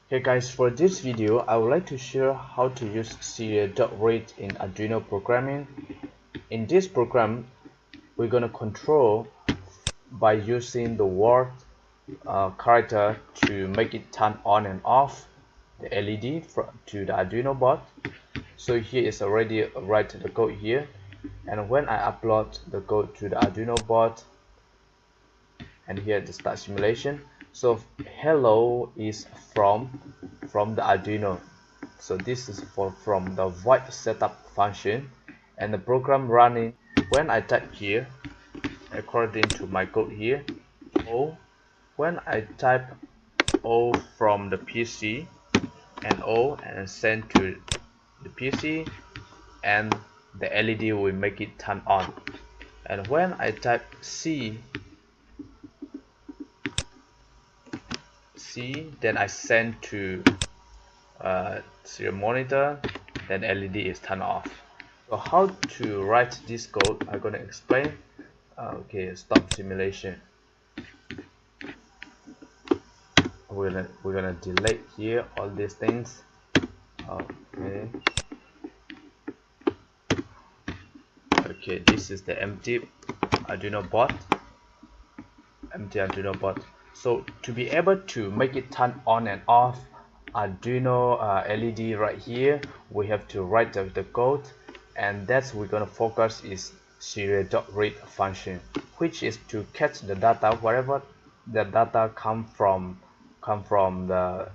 Hey guys, for this video I would like to share how to use Serial.read in Arduino programming. In this program we're going to control by using the word character to make it turn on and off the LED to the Arduino board. So here is already write the code here, and when I upload the code to the Arduino board, and here the start simulation. So hello is from the Arduino. So this is from the void setup function, and the program running when I type here according to my code here O. When I type O from the PC and O and send to the PC, and the LED will make it turn on. And when I type C, then I send to serial monitor, then LED is turned off. So how to write this code I'm gonna explain. Okay, stop simulation. We're gonna delete here all these things. Okay, this is the empty Arduino board. So to be able to make it turn on and off Arduino LED right here, we have to write the code, and that's we're gonna focus is Serial.read function, which is to catch the data wherever the data come from the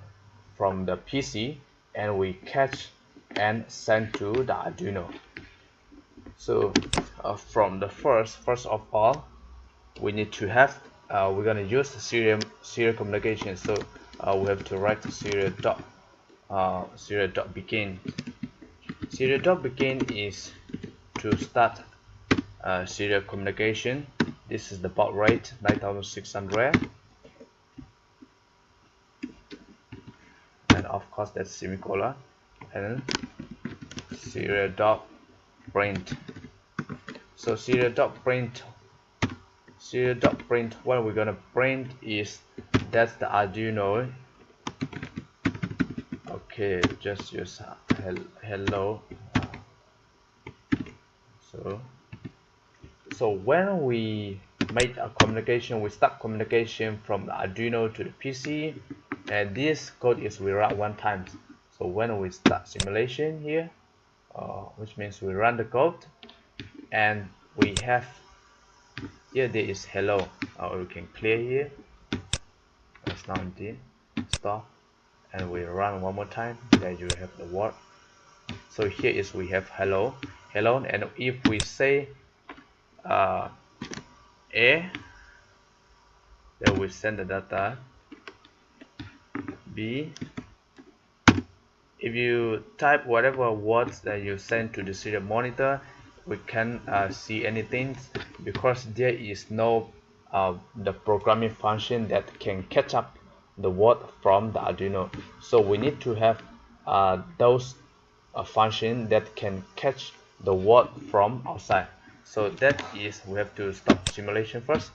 PC, and we catch and send to the Arduino. So from the first of all, we need to have we're gonna use serial communication. So we have to write serial.begin. Serial.begin is to start serial communication. This is the baud rate 9600, and of course that's semicolon, and serial.print. So serial.print, what we're gonna print is that's the Arduino. Okay, just use hello. So when we make a communication, we start communication from the Arduino to the PC, and this code is we run one time. So when we start simulation here, which means we run the code, and we have here there is hello. We can clear here. That's now empty. Stop, and we run one more time. There you have the word. So here is we have hello, and if we say A, then we send the data B. If you type whatever words that you send to the serial monitor, we can see anything, because there is no the programming function that can catch up the word from the Arduino. So we need to have those function that can catch the word from outside. So that is, we have to stop simulation first.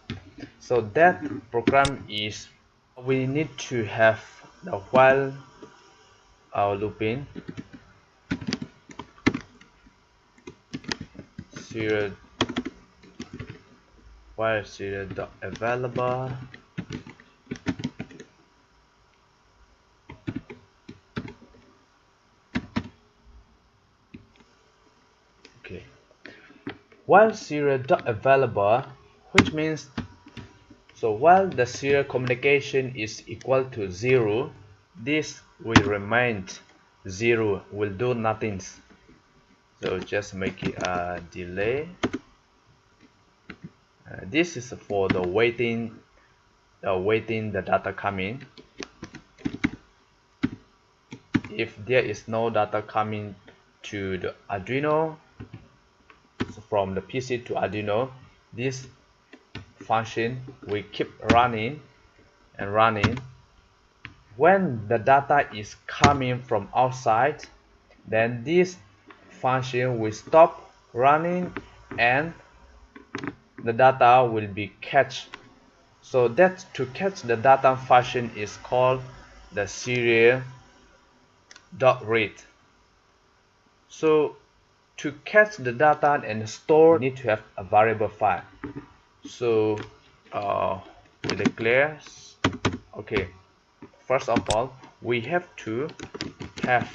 So that program is, we need to have the while looping serial while serial.available. Okay, while serial.available, which means, so while the serial communication is equal to 0, this will remain 0, will do nothing. So just make it a delay. This is for the waiting the data coming. If there is no data coming to the Arduino, so from the PC to Arduino, this function will keep running and running. When the data is coming from outside, then this function will stop running and the data will be catched. So that to catch the data function is called the serial.read. So to catch the data and store, we need to have a variable file. So we declare, okay, first of all we have to have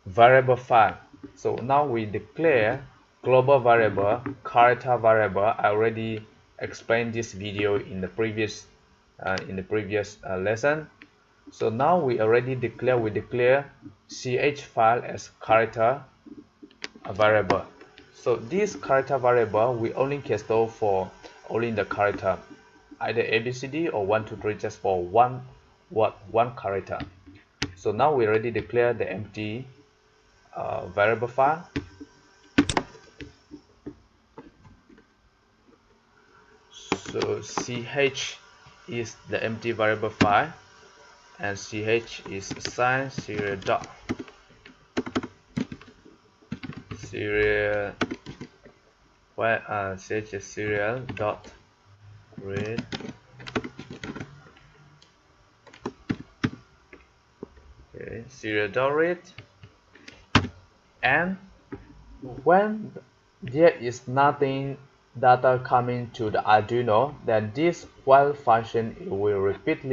variable file. So now we declare global variable, character variable. I already explained this video in the previous lesson. So now we declare ch file as character variable. So this character variable we only can store for only the character, either ABCD or 1 2 3, just for one word, one character. So now we already declare the empty variable file. So ch is the empty variable file, and ch is assigned serial ch is serial.read. Okay, serial.read, and when there is nothing data coming to the Arduino, then this while function will repeat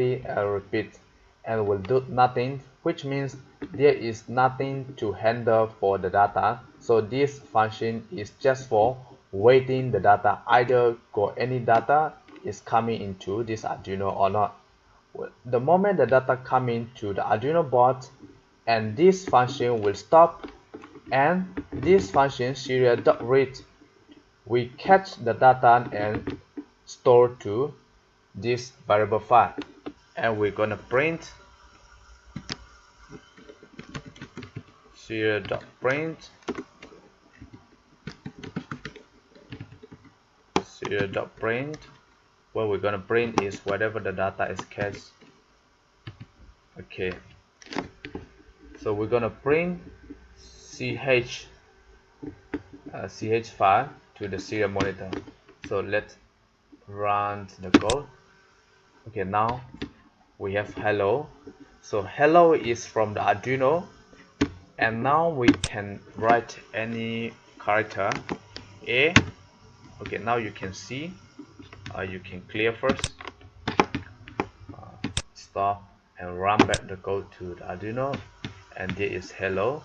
and will do nothing, which means there is nothing to handle for the data. So this function is just for waiting the data, either any data is coming into this Arduino or not. The moment the data come into the Arduino board, and this function will stop, and this function serial.read we catch the data and store to this variable file, and we're gonna print serial.print what we're gonna print is whatever the data is cached. Okay, so we're gonna print ch file to the serial monitor. So let's run the code. Okay, now we have hello. So hello is from the Arduino, and now we can write any character A. Okay, now you can see, you can clear first, stop and run back the code to the Arduino, and there is hello,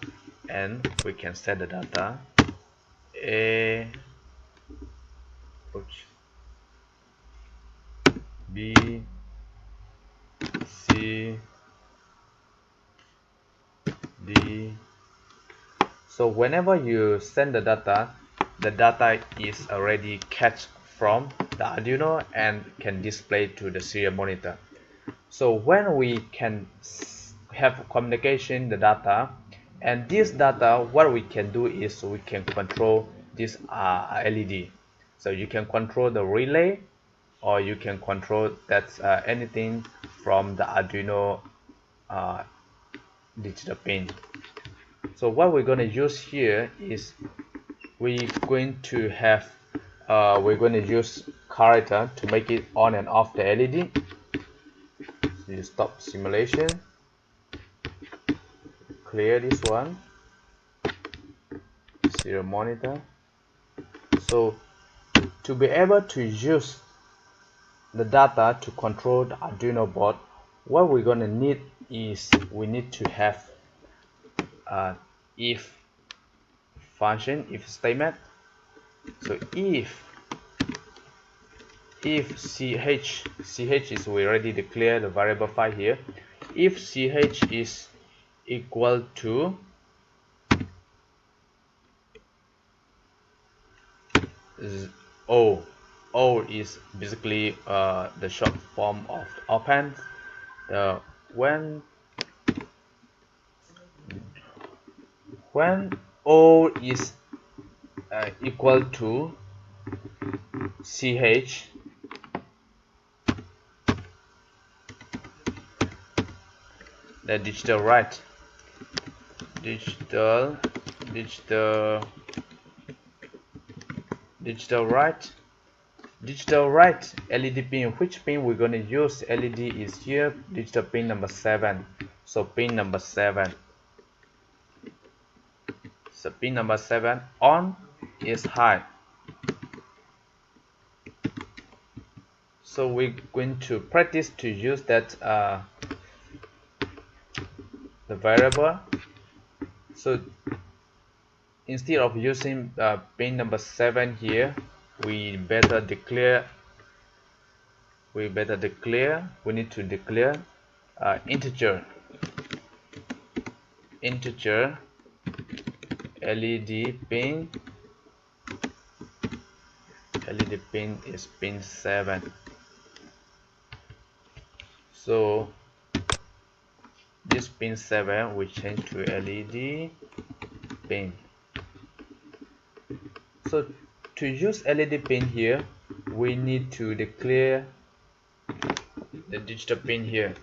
and we can set the data A, B, C, D. So whenever you send the data is already catched from the Arduino and can display to the serial monitor. So when we can have communication the data, and this data, what we can do is we can control this LED. So you can control the relay, or you can control anything from the Arduino digital pin. So what we're going to use here is we're going to use character to make it on and off the LED. So you stop simulation, clear this one, serial monitor. So to be able to use the data to control the Arduino board, what we're going to need is we need to have if function, if statement. So if ch is, we already declared the variable file here, if ch is equal to O is basically the short form of open. When O is equal to ch, the digital write Digital write LED pin. Which pin we're going to use? LED is here, digital pin number 7. So pin number 7. So pin number 7 on is high. So we're going to practice to use that the variable. So instead of using pin number 7 here, we need to declare integer LED pin. LED pin is pin 7. So this pin 7 we change to LED pin. So to use LED pin here, we need to declare the digital pin here.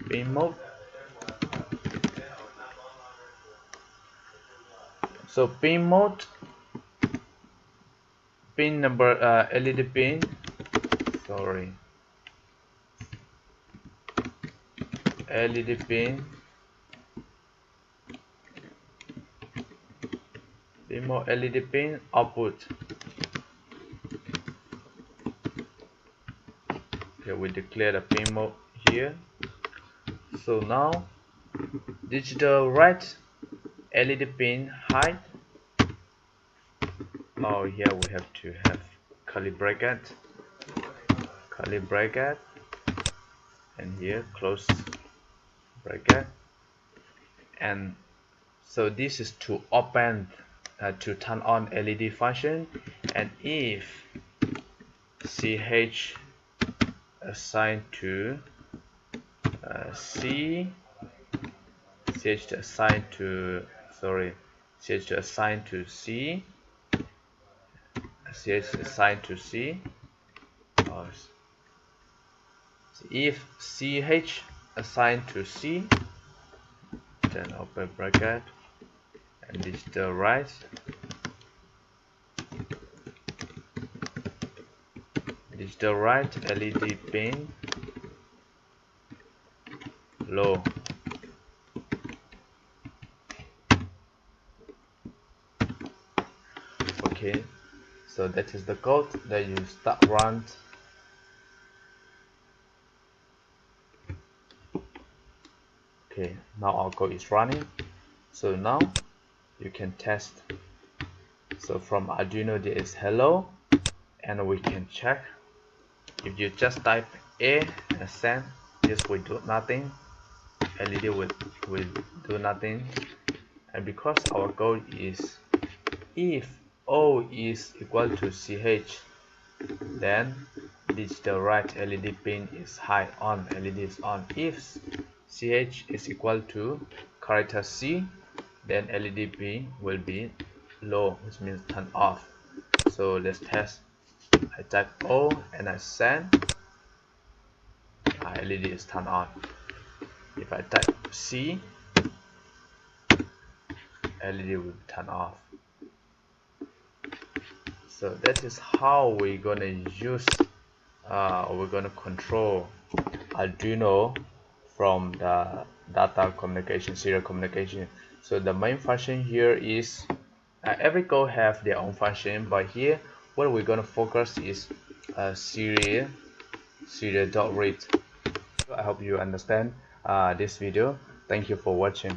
Pin mode. So pin mode, pin number LED pin. LED pin. Pin mode LED pin output. Okay, we declare the pin mode here. So now digital write LED pin height. Oh, here we have to have curly bracket, and here close bracket. And so this is to open to turn on LED function. And if ch assigned to C, ch assigned to C, ch assigned to C, if ch assigned to C, then open bracket and digital write LED pin low. Okay, so that is the code that you start run. Okay, now our code is running. So now you can test. So from Arduino there is hello, and we can check. If you just type A and send, this will do nothing. LED will do nothing. And because our code is if O is equal to CH, then digital write LED pin is high, on, LED is on. If CH is equal to character C, then LED pin will be low, which means turn off. So let's test. I type O and I send, LED is turned on. If I type C, LED will turn off. So that is how we're gonna use we're gonna control Arduino from the data communication, serial communication. So the main function here is every code have their own function, but here what we're gonna focus is serial.read. I hope you understand this video. Thank you for watching.